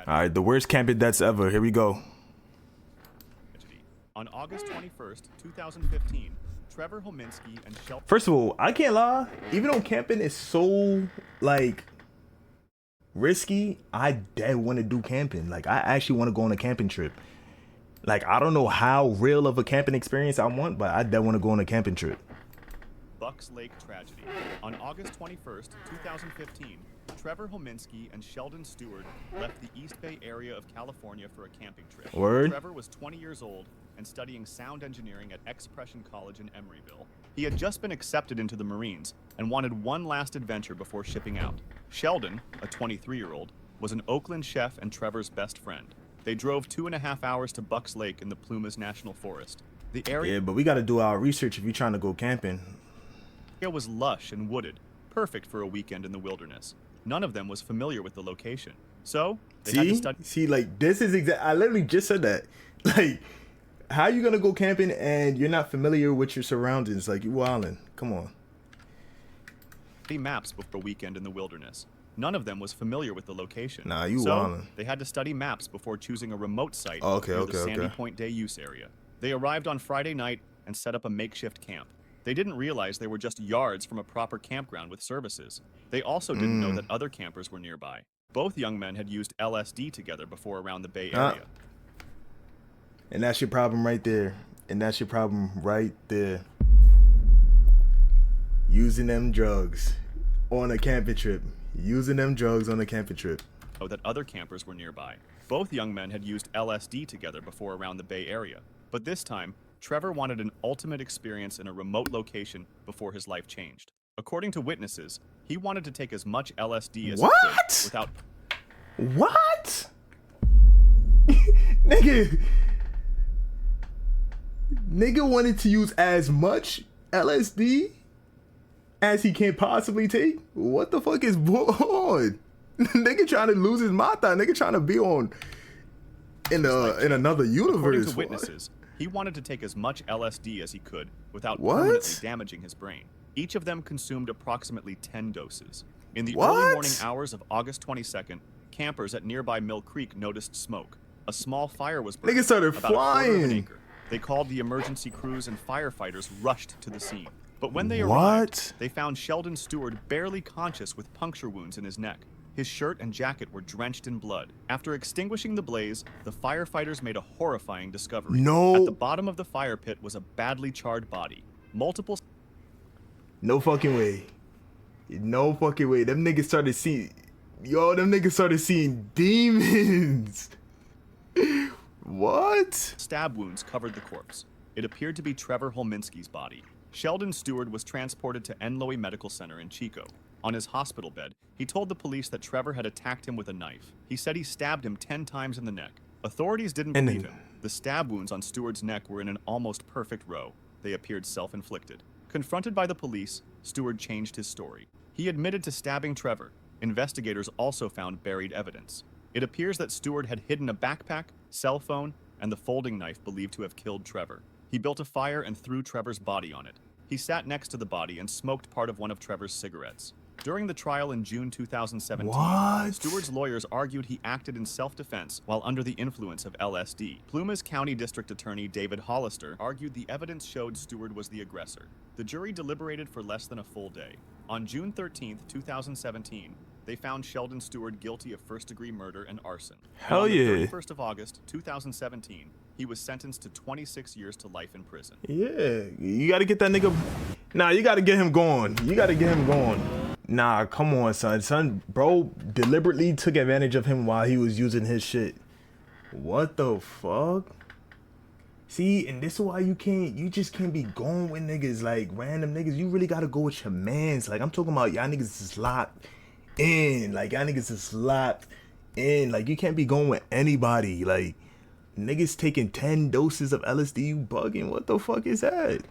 All right, the worst camping deaths ever. Here we go. On August 21st, 2015, Trevor Hominski and Sheldon. First of all, I can't lie. Even though camping is so like risky, I dead want to do camping. Like I actually want to go on a camping trip. Like I don't know how real of a camping experience I want, but I dead want to go on a camping trip. Bucks Lake tragedy. On August 21st, 2015, Trevor Hominski and Sheldon Stewart left the East Bay area of California for a camping trip. Word. Trevor was 20 years old and studying sound engineering at Expression College in Emeryville. He had just been accepted into the Marines and wanted one last adventure before shipping out. Sheldon, a 23-year-old, was an Oakland chef and Trevor's best friend. They drove 2.5 hours to Bucks Lake in the Plumas National Forest. The area Yeah, but we got to do our research if you're trying to go camping. was lush and wooded, perfect for a weekend in the wilderness. None of them was familiar with the location, so they had to study. See, like this is exact. I literally just said that. Like, how you gonna go camping and you're not familiar with your surroundings? Like you wildin'. Come on. Maps before a weekend in the wilderness. None of them was familiar with the location. Nah, you so wildin'. they had to study maps before choosing a remote site Okay, near okay, the Sandy okay. Point Day use area. They arrived on Friday night and set up a makeshift camp. They didn't realize they were just yards from a proper campground with services. They also didn't know that other campers were nearby. Both young men had used LSD together before around the Bay Area. And that's your problem right there. And that's your problem right there. Using them drugs on a camping trip. Using them drugs on a camping trip. That other campers were nearby. Both young men had used LSD together before around the Bay Area. But this time, Trevor wanted an ultimate experience in a remote location before his life changed. According to witnesses, he wanted to take as much LSD as he could without... What? Nigga wanted to use as much LSD as he can possibly take? What the fuck is on? Nigga trying to lose his mata. Nigga trying to be on in another universe. According to witnesses, he wanted to take as much LSD as he could without permanently damaging his brain. Each of them consumed approximately 10 doses. In the early morning hours of August 22nd, campers at nearby Mill Creek noticed smoke. A small fire was burning. Nigga started about a quarter of an flying. acre. They called the emergency crews and firefighters rushed to the scene. But when they arrived, they found Sheldon Stewart barely conscious with puncture wounds in his neck. His shirt and jacket were drenched in blood. After extinguishing the blaze, the firefighters made a horrifying discovery. No. At the bottom of the fire pit was a badly charred body. Multiple... No fucking way. No fucking way. Them niggas started seeing... Yo, them niggas started seeing demons. What? Stab wounds covered the corpse. It appeared to be Trevor Hominski's body. Sheldon Stewart was transported to Enloe Medical Center in Chico. On his hospital bed, he told the police that Trevor had attacked him with a knife. He said he stabbed him 10 times in the neck. Authorities didn't believe him. The stab wounds on Stewart's neck were in an almost perfect row. They appeared self-inflicted. Confronted by the police, Stewart changed his story. He admitted to stabbing Trevor. Investigators also found buried evidence. It appears that Stewart had hidden a backpack, cell phone, and the folding knife believed to have killed Trevor. He built a fire and threw Trevor's body on it. He sat next to the body and smoked part of one of Trevor's cigarettes. During the trial in June 2017, Stewart's lawyers argued he acted in self-defense while under the influence of LSD. Plumas County District Attorney David Hollister argued the evidence showed Stewart was the aggressor. The jury deliberated for less than a full day. On June 13, 2017, they found Sheldon Stewart guilty of first-degree murder and arson. Hell yeah. On the 31st of August, 2017, he was sentenced to 26 years to life in prison. Yeah, you gotta get that nigga. Nah, you gotta get him going. You gotta get him going. Nah, come on, son. Son, bro deliberately took advantage of him while he was using his shit. What the fuck? See, and this is why you just can't be going with niggas like random niggas. You really gotta go with your mans. Like, I'm talking about y'all niggas is locked in. Like, y'all niggas is locked in. Like, you can't be going with anybody. Like, niggas taking 10 doses of LSD, you bugging. What the fuck is that?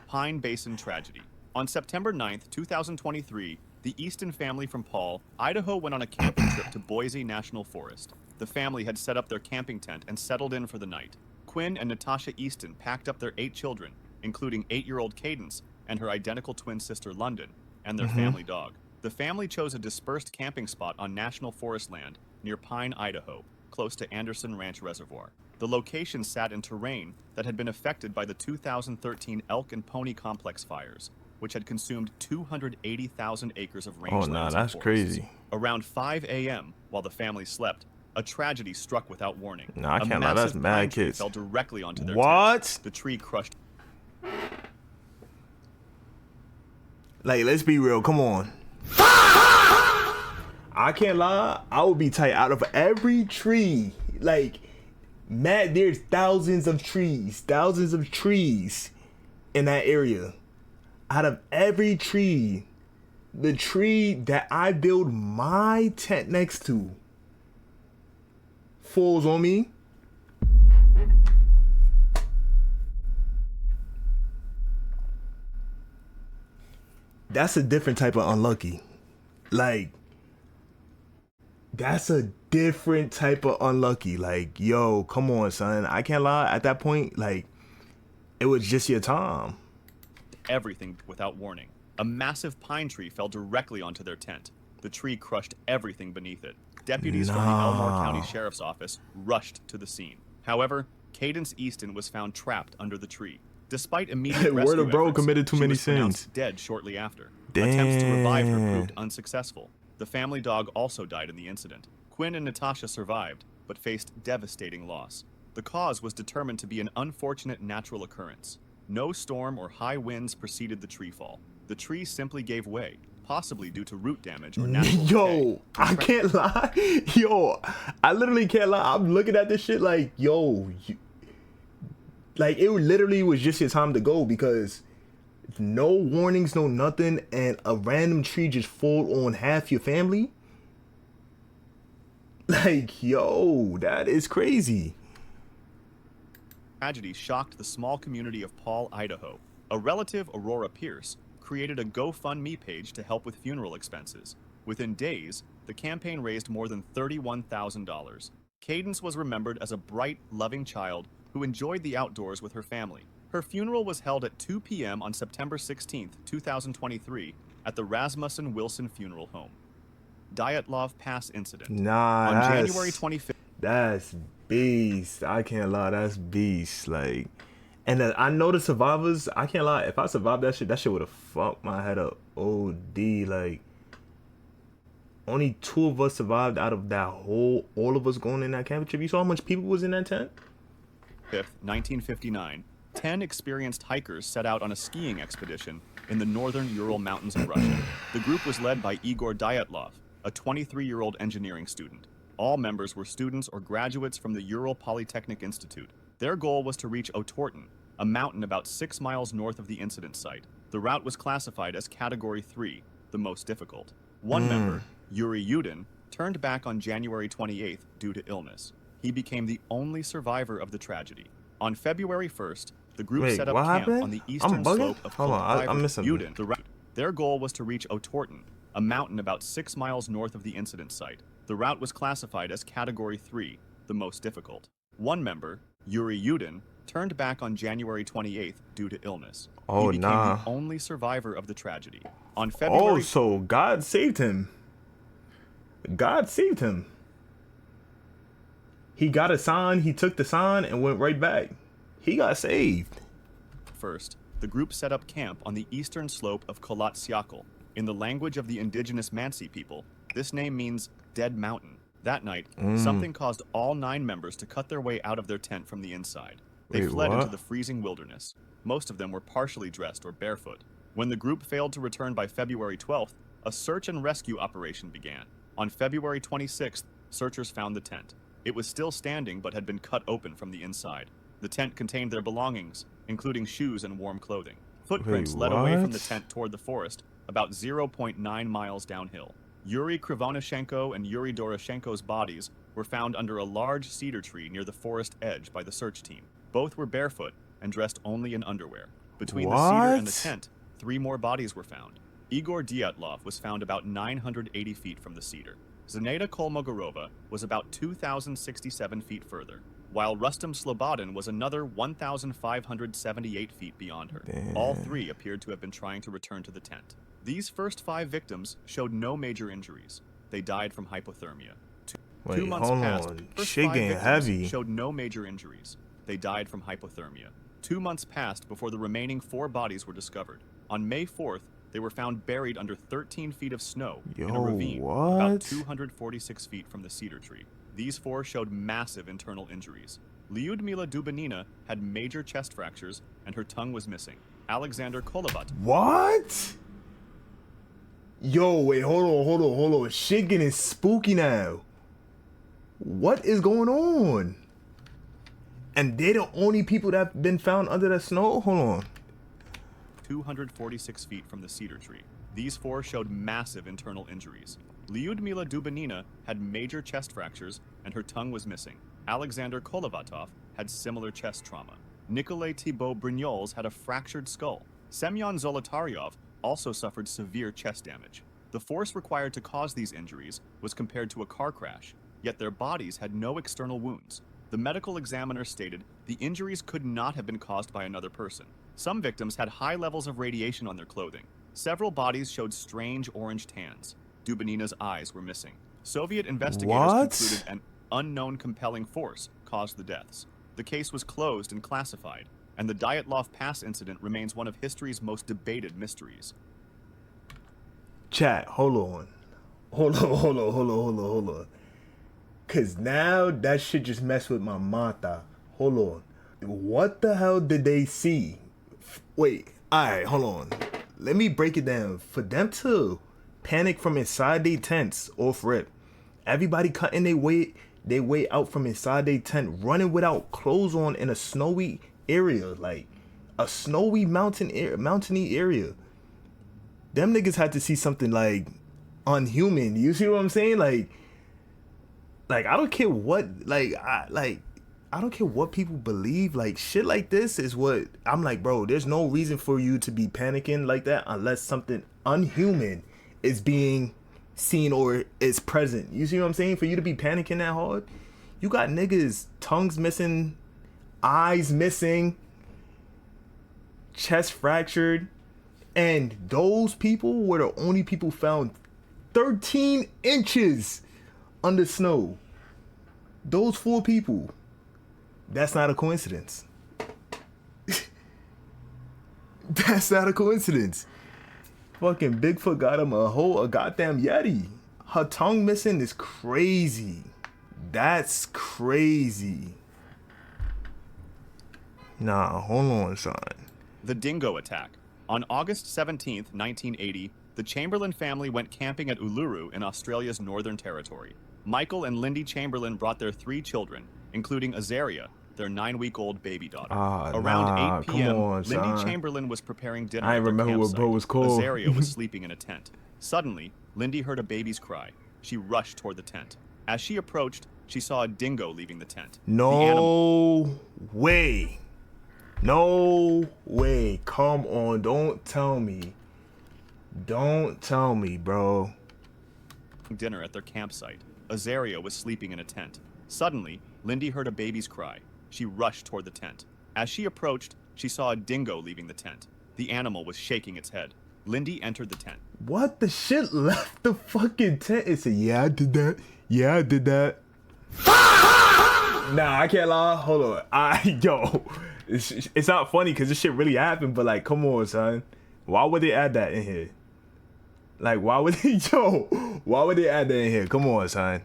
Pine Basin tragedy. On September 9th, 2023, the Easton family from Paul, Idaho went on a camping trip to Boise National Forest. The family had set up their camping tent and settled in for the night. Quinn and Natasha Easton packed up their 8 children, including 8-year-old Cadence and her identical twin sister London, and their family dog. The family chose a dispersed camping spot on national forest land near Pine, Idaho, close to Anderson Ranch Reservoir. The location sat in terrain that had been affected by the 2013 elk and pony complex fires, which had consumed 280,000 acres of rangelands Oh, nah, and that's forests. crazy. Around 5 a.m., while the family slept, a tragedy struck without warning. Nah, I A can't lie, that's massive mad pine tree kids. fell directly onto their What? tent. The tree crushed. Like, let's be real. Come on. I can't lie. I would be tight out of every tree. Like, Matt, there's thousands of trees in that area. Out of every tree, the tree that I build my tent next to falls on me. That's a different type of unlucky. Like, that's a different type of unlucky. Like, yo, come on, son. I can't lie. At that point, like, it was just your time. Everything without warning. A massive pine tree fell directly onto their tent. The tree crushed everything beneath it. Deputies from the Elmore County Sheriff's Office rushed to the scene. However, Cadence Easton was found trapped under the tree. Despite immediate Word rescue of bro efforts, committed too she many was pronounced sins. dead shortly after. Damn. Attempts to revive her proved unsuccessful. The family dog also died in the incident. Quinn and Natasha survived, but faced devastating loss. The cause was determined to be an unfortunate natural occurrence. No storm or high winds preceded the tree fall. The tree simply gave way, possibly due to root damage or natural Yo, decay. I can't lie. Yo, I literally can't lie. I'm looking at this shit like, yo, like it literally was just your time to go because no warnings, no nothing, and a random tree just fall on half your family. Like, yo, that is crazy. Tragedy shocked the small community of Paul, Idaho. A relative, Aurora Pierce, created a GoFundMe page to help with funeral expenses. Within days, the campaign raised more than $31,000. Cadence was remembered as a bright, loving child who enjoyed the outdoors with her family. Her funeral was held at 2 p.m. on September 16, 2023, at the Rasmussen Wilson Funeral Home. Dyatlov Pass Incident. Nah, On that's, January 25th. That's beast. I can't lie. That's beast. Like, and I know the survivors. I can't lie. If I survived that shit would have fucked my head up. OD. Like, only 2 of us survived out of that whole, all of us going in that camping trip. You saw how much people was in that tent? 5th, 1959, 10 experienced hikers set out on a skiing expedition in the northern Ural Mountains of Russia. The group was led by Igor Dyatlov, a 23-year-old engineering student. All members were students or graduates from the Ural Polytechnic Institute. Their goal was to reach Otorten, a mountain about 6 miles north of the incident site. The route was classified as Category 3, the most difficult. One member, Yuri Yudin, turned back on January 28th due to illness. He became the only survivor of the tragedy. On February 1st, the group set up camp on the eastern slope of I'm missing Yudin. Their goal was to reach Otorten, a mountain about 6 miles north of the incident site. The route was classified as Category 3, the most difficult. One member, Yuri Yudin, turned back on January 28th due to illness. He became the only survivor of the tragedy. On February... Oh, so God saved him. God saved him. He got a sign, he took the sign and went right back. He got saved. First, the group set up camp on the eastern slope of Kholat Syakhl. In the language of the indigenous Mansi people, this name means dead mountain. That night, something caused all 9 members to cut their way out of their tent from the inside. They fled into the freezing wilderness. Most of them were partially dressed or barefoot. When the group failed to return by February 12th, a search and rescue operation began. On February 26th, searchers found the tent. It was still standing but had been cut open from the inside. The tent contained their belongings, including shoes and warm clothing. Footprints led away from the tent toward the forest, about 0.9 miles downhill. Yuri Krivonashenko and Yuri Doroshenko's bodies were found under a large cedar tree near the forest edge by the search team. Both were barefoot and dressed only in underwear. Between the cedar and the tent, 3 more bodies were found. Igor Dyatlov was found about 980 feet from the cedar. Zenaida Kolmogorova was about 2,067 feet further, while Rustam Slobodin was another 1,578 feet beyond her. Damn. All 3 appeared to have been trying to return to the tent. These first 5 victims showed no major injuries. They died from hypothermia. Wait, 2 months hold passed. on. First Shit 5 getting victims heavy. showed no major injuries. They died from hypothermia. 2 months passed before the remaining 4 bodies were discovered. On May 4th, they were found buried under 13 feet of snow in a ravine about what? 246 feet from the cedar tree. These 4 showed massive internal injuries. Lyudmila Dubanina had major chest fractures and her tongue was missing. Alexander Kolobat. What? Yo, wait, hold on. Shit getting spooky now. What is going on? And they're the only people that have been found under the snow? Hold on. 246 feet from the cedar tree. These 4 showed massive internal injuries. Lyudmila Dubanina had major chest fractures and her tongue was missing. Alexander Kolovatov had similar chest trauma. Nikolay Thibault Brignoles had a fractured skull. Semyon Zolotaryov also suffered severe chest damage. The force required to cause these injuries was compared to a car crash, yet their bodies had no external wounds. The medical examiner stated the injuries could not have been caused by another person. Some victims had high levels of radiation on their clothing. Several bodies showed strange orange tans. Dubanina's eyes were missing. Soviet investigators concluded an unknown compelling force caused the deaths. The case was closed and classified, and the Dyatlov Pass incident remains one of history's most debated mysteries. Chat, hold on. Cause now that shit just messed with my mata. Hold on. What the hell did they see? Wait, alright, hold on. Let me break it down. For them to panic from inside their tents off rip, everybody cutting their way out from inside their tent, running without clothes on in a snowy area, like a snowy mountainy area. Them niggas had to see something like unhuman. You see what I'm saying? Like I don't care what I don't care what people believe. Like shit like this is what I'm like, bro. There's no reason for you to be panicking like that unless something unhuman is being seen or is present. You see what I'm saying? For you to be panicking that hard, you got niggas tongues missing, eyes missing, chest fractured, and those people were the only people found 13 inches under snow. Those 4 people. That's not a coincidence. That's not a coincidence. Fucking Bigfoot got him a goddamn Yeti. Her tongue missing is crazy. That's crazy. Nah, hold on, son. The Dingo Attack. On August 17th, 1980, the Chamberlain family went camping at Uluru in Australia's Northern Territory. Michael and Lindy Chamberlain brought their 3 children, including Azaria, their 9-week-old baby daughter. Around 8 p.m., Lindy Chamberlain was preparing dinner I at their remember what campsite. bro was called. Azaria was sleeping in a tent. Suddenly, Lindy heard a baby's cry. She rushed toward the tent. As she approached, she saw a dingo leaving the tent. No way. No way. Come on. Don't tell me. Don't tell me, bro. Dinner at their campsite. Azaria was sleeping in a tent. Suddenly, Lindy heard a baby's cry. She rushed toward the tent. As she approached, she saw a dingo leaving the tent. The animal was shaking its head. Lindy entered the tent. What? The shit left the fucking tent and said, yeah, I did that. Yeah, I did that. Nah, I can't lie. Hold on. It's not funny because this shit really happened, but like, come on, son. Why would they add that in here? Like, why would they add that in here? Come on, son.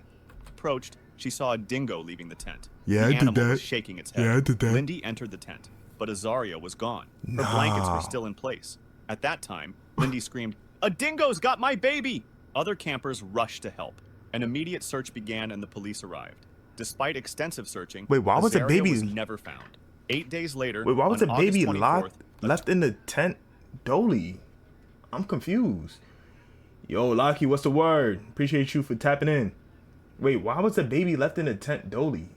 Approached, she saw a dingo leaving the tent. Yeah, the I did animal that. was shaking its head. Yeah, I did that. Lindy entered the tent, but Azaria was gone. Her blankets were still in place. At that time, Lindy screamed, "A dingo's got my baby!" Other campers rushed to help. An immediate search began and the police arrived. Despite extensive searching, Wait, why was the Azaria baby was never found. 8 days later, Wait, why was on the baby August 24th, left in the tent? Dolly. I'm confused. Yo, Lockie, what's the word? Appreciate you for tapping in. Wait, why was the baby left in the tent, Dolly?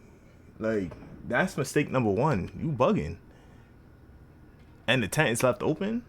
Like, that's mistake number 1. You bugging. And the tent is left open?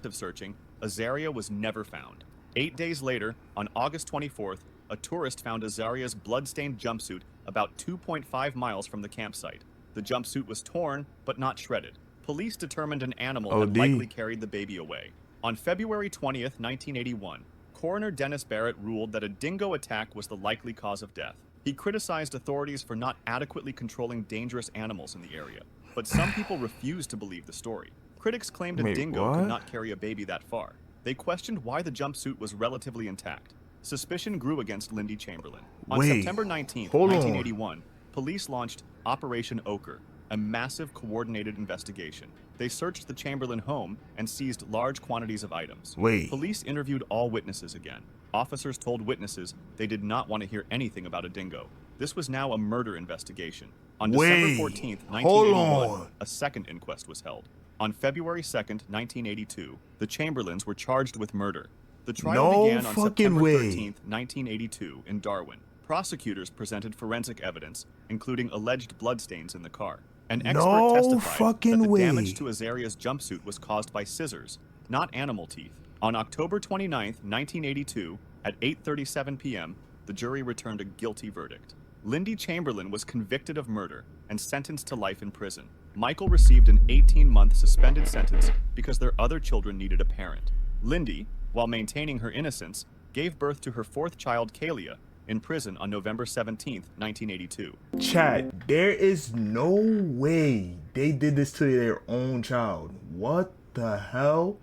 of searching, Azaria was never found. 8 days later, on August 24th, a tourist found Azaria's blood-stained jumpsuit about 2.5 miles from the campsite. The jumpsuit was torn, but not shredded. Police determined an animal had likely carried the baby away. On February 20th, 1981, Coroner Dennis Barrett ruled that a dingo attack was the likely cause of death. He criticized authorities for not adequately controlling dangerous animals in the area, but some people refused to believe the story. Critics claimed a Wait, dingo what? could not carry a baby that far. They questioned why the jumpsuit was relatively intact. Suspicion grew against Lindy Chamberlain. On Wait, September 19, hold on. 1981, police launched Operation Ochre, a massive coordinated investigation. They searched the Chamberlain home and seized large quantities of items. Wait. Police interviewed all witnesses again. Officers told witnesses they did not want to hear anything about a dingo. This was now a murder investigation. On December 14, hold 1981, on. a second inquest was held. On February 2, 1982, the Chamberlains were charged with murder. The trial No began on fucking September way. 13, 1982, in Darwin. Prosecutors presented forensic evidence, including alleged bloodstains in the car. An expert No testified fucking that the way. damage to Azaria's jumpsuit was caused by scissors, not animal teeth. On October 29, 1982, at 8:37 p.m., the jury returned a guilty verdict. Lindy Chamberlain was convicted of murder and sentenced to life in prison. Michael received an 18-month suspended sentence because their other children needed a parent. Lindy, while maintaining her innocence, gave birth to her fourth child, Kalia, in prison on November 17, 1982. Chat, there is no way they did this to their own child. What the hell?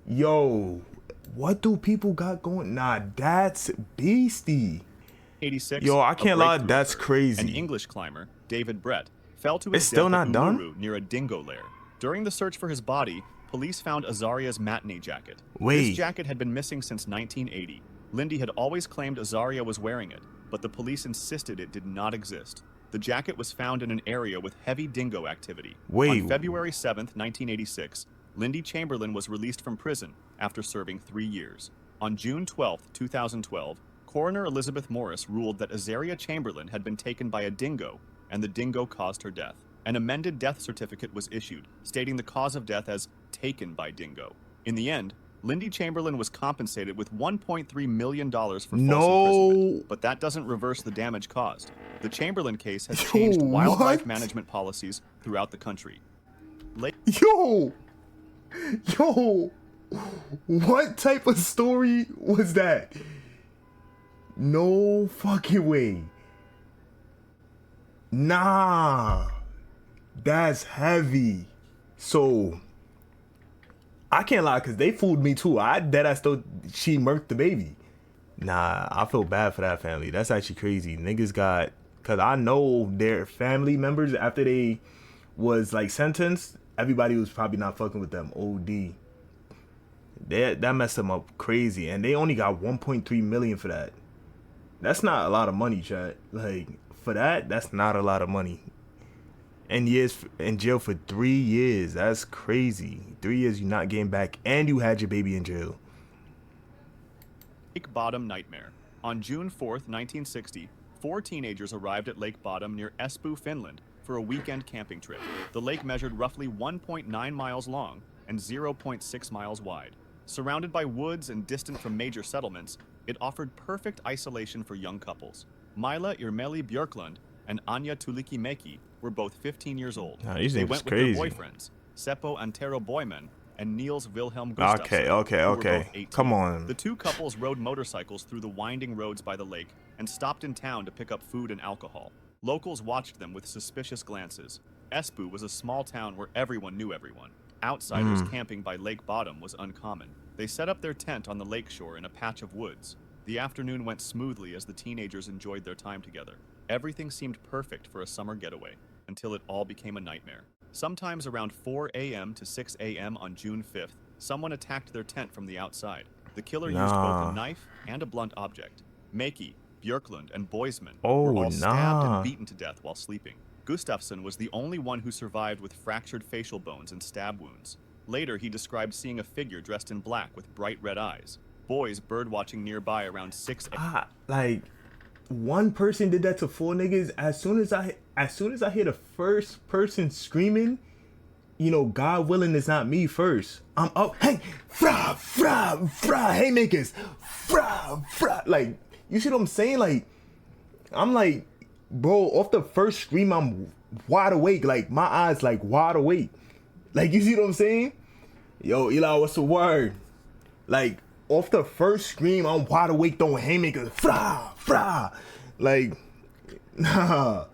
Yo, what do people got going? Nah, that's beastie. 86. Yo, I a can't lie, breakthrough that's occurred. crazy. An English climber, David Brett, fell to his It's still death at not done? Uluru near a dingo lair. During the search for his body, police found Azaria's matinee jacket. Wait. This jacket had been missing since 1980. Lindy had always claimed Azaria was wearing it, but the police insisted it did not exist. The jacket was found in an area with heavy dingo activity. Wait. On February 7, 1986, Lindy Chamberlain was released from prison after serving 3 years. On June 12, 2012, Coroner Elizabeth Morris ruled that Azaria Chamberlain had been taken by a dingo, and the dingo caused her death. An amended death certificate was issued, stating the cause of death as taken by dingo. In the end, Lindy Chamberlain was compensated with $1.3 million for false imprisonment, but that doesn't reverse the damage caused. The Chamberlain case has changed wildlife what? management policies throughout the country. Yo, what type of story was that? No fucking way. Nah, that's heavy. So, I can't lie, because they fooled me too. I thought she murked the baby. Nah, I feel bad for that family. That's actually crazy. Niggas got, because I know their family members, after they was like sentenced, everybody was probably not fucking with them. OD. That messed them up crazy. And they only got 1.3 million for that. That's not a lot of money, chat. Like, for that, that's not a lot of money. And years in jail for 3 years. That's crazy. 3 years you're not getting back, and you had your baby in jail. Lake Bottom Nightmare. On June 4th, 1960, 4 teenagers arrived at Lake Bottom near Espoo, Finland, for a weekend camping trip. The lake measured roughly 1.9 miles long and 0.6 miles wide. Surrounded by woods and distant from major settlements, it offered perfect isolation for young couples. Mila Irmeli Björklund and Anya Tulikimäki were both 15 years old. Nah, these They names went with crazy. their boyfriends, Seppo Antero Boyman and Niels Wilhelm Gustafsson, Okay. who were both 18. Come on. The two couples rode motorcycles through the winding roads by the lake and stopped in town to pick up food and alcohol. Locals watched them with suspicious glances. Espoo was a small town where everyone knew everyone. Outsiders camping by Lake Bottom was uncommon. They set up their tent on the lakeshore in a patch of woods. The afternoon went smoothly as the teenagers enjoyed their time together. Everything seemed perfect for a summer getaway, until it all became a nightmare. Sometimes around 4 a.m. to 6 a.m. on June 5th, someone attacked their tent from the outside. The killer used both a knife and a blunt object. Mäki, Björklund, and Boisman were all stabbed and beaten to death while sleeping. Gustafsson was the only one who survived with fractured facial bones and stab wounds. Later, he described seeing a figure dressed in black with bright red eyes. Boys birdwatching nearby around 6 a.m. Like, one person did that to 4 niggas. As soon as I hear the first person screaming, you know, God willing it's not me first. I'm up, hey, fra, hey niggas, fra. Like, you see what I'm saying? Like, I'm like, bro, off the first scream, I'm wide awake. Like, my eyes like wide awake. Like, you see what I'm saying? Yo, Eli, what's the word? Like, off the first scream, I'm wide awake throwing haymakers. Fra, fra. Like, nah.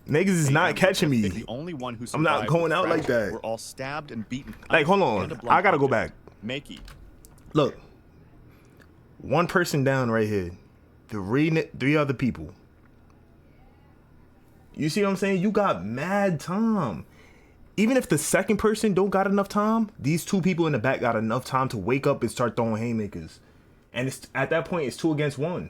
Niggas is not catching me. The only one who I'm not survived going with out like fracture that. Were all stabbed and beaten. Like, hold and a on. blunt I gotta go object. back. Makey. Look. One person down right here. Three other people. You see what I'm saying? You got mad time. Even if the second person don't got enough time, these two people in the back got enough time to wake up and start throwing haymakers. And it's, at that point, it's 2 against 1.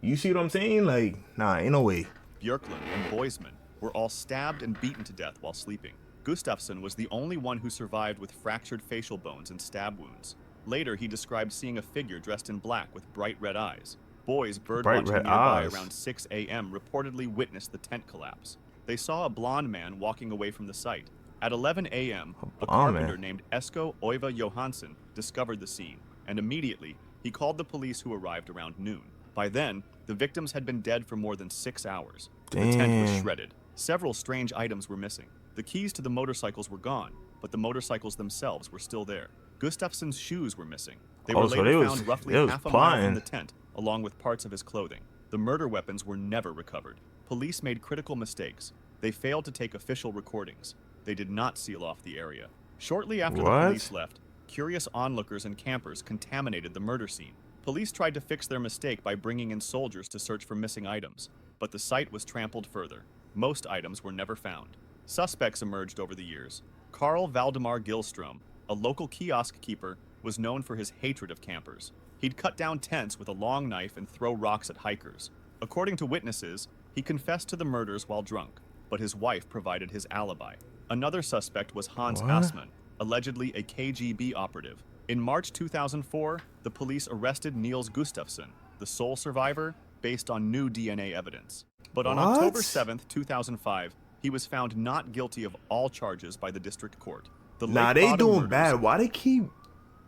You see what I'm saying? Like, nah, ain't no way. Björklund and Boisman were all stabbed and beaten to death while sleeping. Gustafsson was the only one who survived with fractured facial bones and stab wounds. Later, he described seeing a figure dressed in black with bright red eyes. Boys birdwatching nearby around 6 a.m. reportedly witnessed the tent collapse. They saw a blonde man walking away from the site. At 11 a.m., a carpenter named Esko Oiva Johansson discovered the scene, and immediately, he called the police who arrived around noon. By then, the victims had been dead for more than 6 hours. Damn. The tent was shredded. Several strange items were missing. The keys to the motorcycles were gone, but the motorcycles themselves were still there. Gustafsson's shoes were missing. They were later found roughly half a mile from the tent, along with parts of his clothing. The murder weapons were never recovered. Police made critical mistakes. They failed to take official recordings. They did not seal off the area. Shortly after the police left, curious onlookers and campers contaminated the murder scene. Police tried to fix their mistake by bringing in soldiers to search for missing items, but the site was trampled further. Most items were never found. Suspects emerged over the years. Carl Valdemar Gillstrom, a local kiosk keeper, was known for his hatred of campers. He'd cut down tents with a long knife and throw rocks at hikers. According to witnesses, he confessed to the murders while drunk, but his wife provided his alibi. Another suspect was Hans Assmann, allegedly a KGB operative. In March 2004, the police arrested Niels Gustafsson, the sole survivor, based on new DNA evidence. But on October 7th, 2005, he was found not guilty of all charges by the district court. Nah, they doing bad. Why they keep,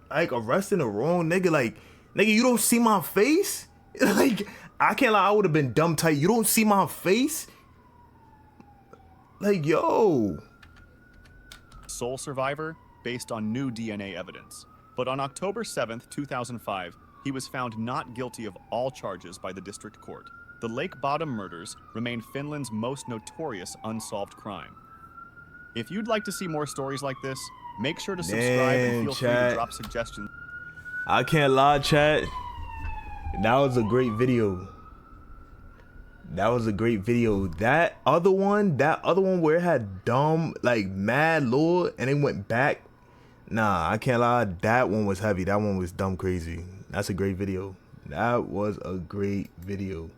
like, arresting the wrong nigga? Like, nigga, you don't see my face? Like, I can't lie, I would have been dumb tight. You don't see my face? Like, yo. Sole survivor, based on new DNA evidence. But on October 7th, 2005, he was found not guilty of all charges by the district court. The Lake Bottom murders remain Finland's most notorious unsolved crime. If you'd like to see more stories like this, make sure to subscribe and feel free to drop suggestions. I can't lie, chat. That was a great video. That was a great video. That other one where it had dumb, like, mad lore and it went back. Nah, I can't lie. That one was heavy. That one was dumb crazy. That's a great video. That was a great video.